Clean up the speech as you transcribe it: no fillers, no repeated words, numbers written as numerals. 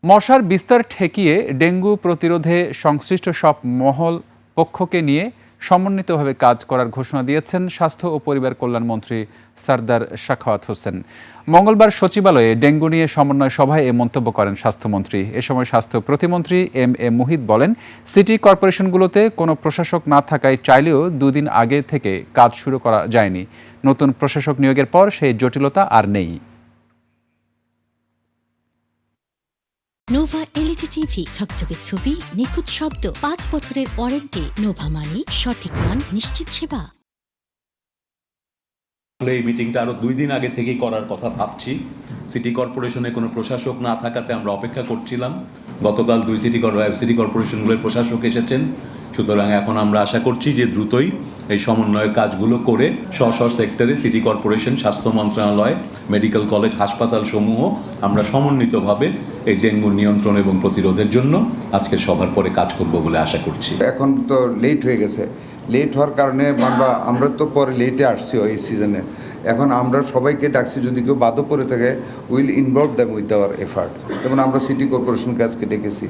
মশার বিস্তার ঠেকিয়ে ডেঙ্গু প্রতিরোধে সংশ্লিষ্ট সব মহল পক্ষকে নিয়ে সমন্বিতভাবে কাজ করার ঘোষণা দিয়েছেন স্বাস্থ্য ও পরিবার কল্যাণ মন্ত্রী সরদার সাখাওয়াত হোসেন। মঙ্গলবার সচিবালয়ে ডেঙ্গু নিয়ে সমন্বয় সভায় এ মন্তব্য করেন স্বাস্থ্যমন্ত্রী। এ সময় স্বাস্থ্য প্রতিমন্ত্রী এম এ মুহিত বলেন, সিটি কর্পোরেশনগুলোতে কোনো প্রশাসক না থাকায় চাইলেও দুদিন আগে থেকে কাজ শুরু করা যায়নি। নতুন প্রশাসক নিয়োগের পর সেই জটিলতা আর নেই। নোভা এলইডি টিভি, ঝকঝকে ছবি, নিখুঁত শব্দ, 5 বছরের ওয়ারেন্টি। নোভা মানি সঠিক মান, নিশ্চিত সেবা। এই মিটিংটা আরো 2 দিন আগে থেকেই করার কথা ভাবছি। সিটি কর্পোরেশনে কোনো প্রশাসক না থাকাতে আমরা অপেক্ষা করছিলাম। গতকাল 2 সিটি কর্পোরেশনগুলোর প্রশাসক এসেছেন। সুতরাং এখন আমরা আশা করছি যে দ্রুতই এই সমন্বয়ের কাজগুলো করে স্ব সেক্টরে সিটি কর্পোরেশন, স্বাস্থ্য মন্ত্রণালয়, মেডিকেল কলেজ, হাসপাতাল সমূহ আমরা সমন্বিতভাবে এই ডেঙ্গু নিয়ন্ত্রণ এবং প্রতিরোধের জন্য আজকের সভার পরে কাজ করব বলে আশা করছি। এখন তো লেট হয়ে গেছে, লেট হওয়ার কারণে আমরা তো পরে লেটে আসছি এই সিজনে। এখন আমরা সবাইকে ডাকছি, যদি কেউ বাদও পড়ে থাকে will involve them with our effort. যেমন আমরা সিটি কর্পোরেশনকে আজকে ডেকেছি।